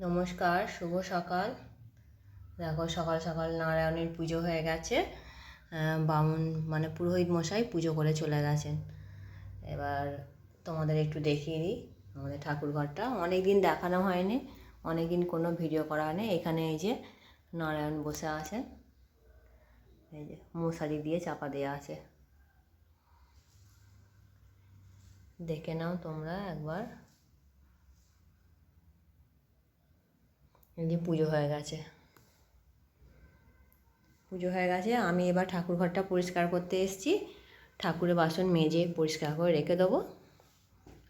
নমস্কার, শুভ সকাল। দেখো সকাল সকাল নারায়ণের পুজো হয়ে গেছে। বামুন মানে পুরোহিত মশাই পুজো করে চলে গেছেন। এবার তোমাদের একটু দেখিয়ে দিই আমাদের ঠাকুরঘরটা। অনেক দিন দেখানো হয়নি, অনেক দিন কোনো ভিডিও করা হয়নি। এখানে এই যে নারায়ণ বসে আছেন, এই যে মশারি দিয়ে চাপা দেওয়া আছে, দেখে নাও তোমরা একবার। এই যে পুজো হয়ে গেছে, আমি এবার ঠাকুরঘরটা পরিষ্কার করতে এসেছি। ঠাকুরের বাসন মেজে পরিষ্কার করে রেখে দেবো,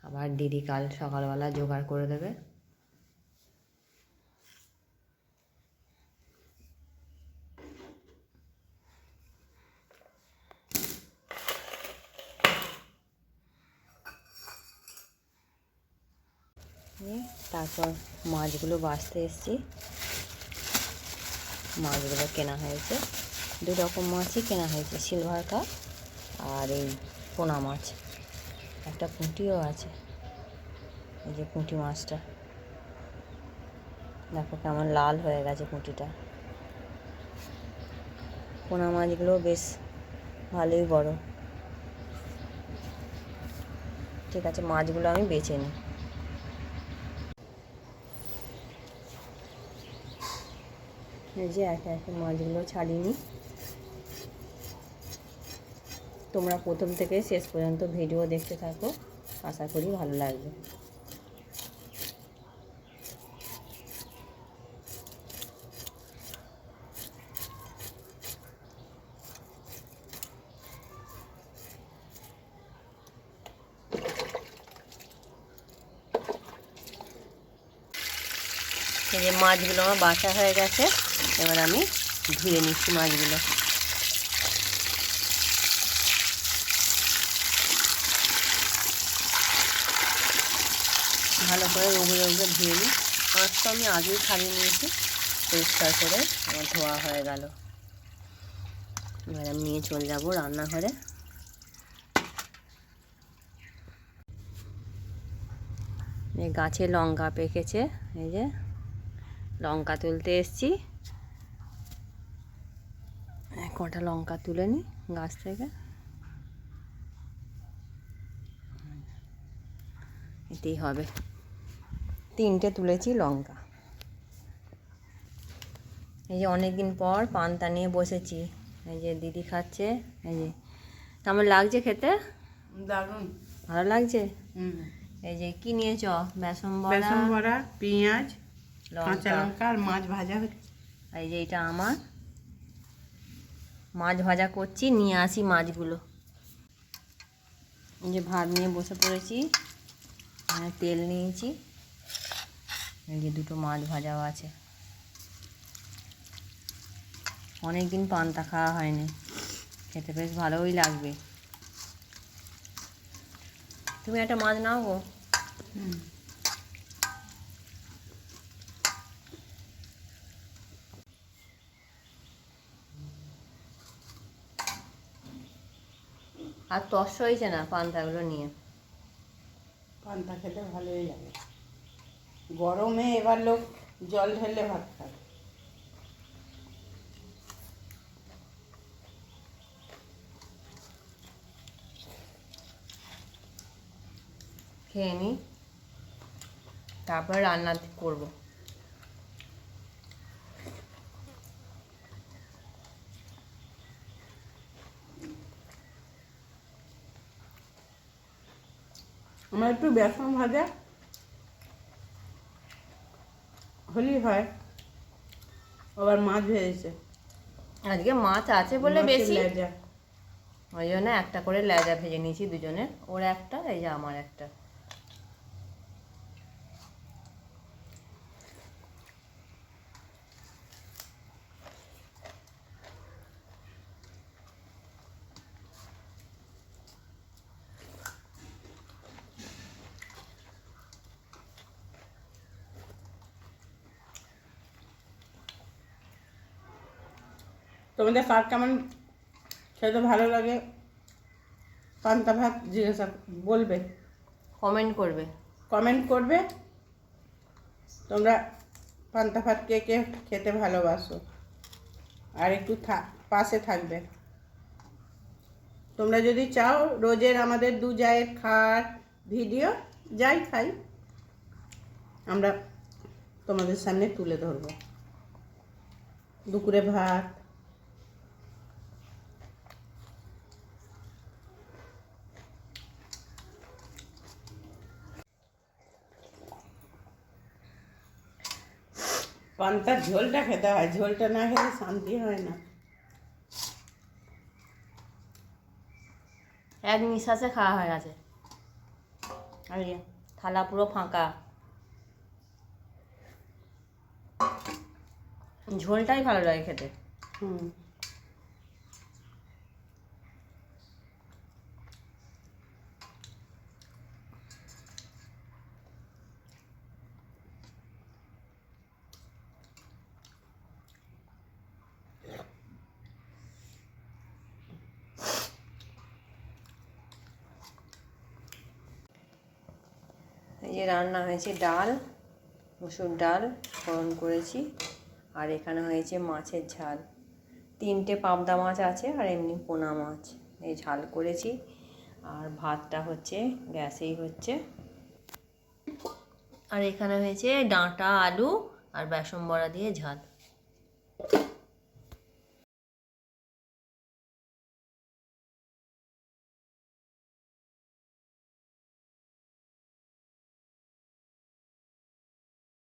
আবার দিদি কাল সকালবেলা জোগাড় করে দেবে। তারপর মাছগুলো বাছতে এসেছি। মাছগুলো কেনা হয়েছে, দু রকম মাছই কেনা হয়েছে, সিলভার কাপ আর এই পোনা মাছ। একটা পুঁটিও আছে, এই যে পুঁটি মাছটা দেখো কেমন লাল হয়ে গেছে পুঁটিটা। পোনা মাছগুলো বেশ ভালোই বড়। ঠিক আছে, মাছগুলো আমি বেছে নিই। এই যে একে একে মাছগুলো ছাড়িয়ে নিই। তোমরা প্রথম থেকে শেষ পর্যন্ত ভিডিও দেখতে থাকো, আশা করি ভালো লাগবে। এই যে মাছগুলো আমার বাছা হয়ে গেছে, এবার আমি ধুয়ে নিচ্ছি মাছগুলো। ভালো করে রোগে ধুয়ে নিই। মাছ তো আমি আগেই ছাড়িয়ে নিয়েছি, পরিষ্কার করে আমার ধোয়া হয়ে গেল। এবার আমি নিয়ে চলে যাবো রান্নাঘরে। এই গাছে লঙ্কা পেকেছে, এই যে লঙ্কা তুলতে এসছি। কটা লঙ্কা তুলে নিই গাছ থেকে, এতেই হবে। 3টে তুলেছি লঙ্কা। এই যে অনেক দিন পর পান্তা নিয়ে বসেছি, এই যে দিদি খাচ্ছে। এই যে কেমন লাগছে খেতে? দারুণ ভালো লাগছে। এই যে কি নিয়েছ? বেসন বড়া, পেঁয়াজ, কাঁচা লঙ্কা আর মাছ ভাজা হচ্ছে। এই যে এটা আমার মাছ ভাজা করছি, নিয়ে আসি মাছগুলো। এই যে ভাত নিয়ে বসে পড়েছি, তেল নিয়েছি। এই যে দুটো মাছ ভাজাও আছে। অনেক দিন পান্তা খাওয়া হয়নি, খেতে বেশ ভালোই লাগবে। তুমি একটা মাছ নাও গো। আর তস হয়েছে না পান্তাগুলো নিয়ে। পান্তা খেতে ভালোই লাগে, গরমে এবার লোক জল ঢেলে ভাত খায়। খেয়ে নিই, তারপরে রান্না করব। আমার একটু বেসন ভাজা হলেই হয়। আবার মাছ ভেজেছে, আজকে মাছ আছে বলে বেশি, লেজা। ওই জন্য একটা করে লেজা ভেজে নিয়েছি দুজনে। ওর একটা, এই যে আমার একটা। তোমাদের কার কেমন খেতে ভালো লাগে পান্তা ভাত জিজ্ঞাসা বলবে, কমেন্ট করবে। কমেন্ট করবে। তোমরা পান্তা ভাত কে কে খেতে ভালোবাসো আর একটু পাশে থাকবে। তোমরা যদি চাও রোজের আমাদের দু জায়ের খাওয়ার ভিডিও যাই খাই আমরা তোমাদের সামনে তুলে ধরবো। দুপুরে ভাত, পান্তার ঝোলটা খেতে হয়, ঝোলটা না খেলে শান্তি হয় না। এক নিঃশ্বাসে খাওয়া হয়ে গেছে, আর এই থালা পুরো ফাঁকা। ঝোলটাই ভালো লাগে খেতে। হুম, এই যে রান্না হয়েছে ডাল, মুসুর ডাল ফোড়ন করেছি, আর এখানে হয়েছে মাছের ঝাল। 3টে পাবদা মাছ আছে আর এমনি পোনা মাছ, এই ঝাল করেছি। আর ভাতটা হচ্ছে গ্যাসেই হচ্ছে। আর এখানে হয়েছে ডাঁটা আলু আর বেসন বড়া দিয়ে ঝাল।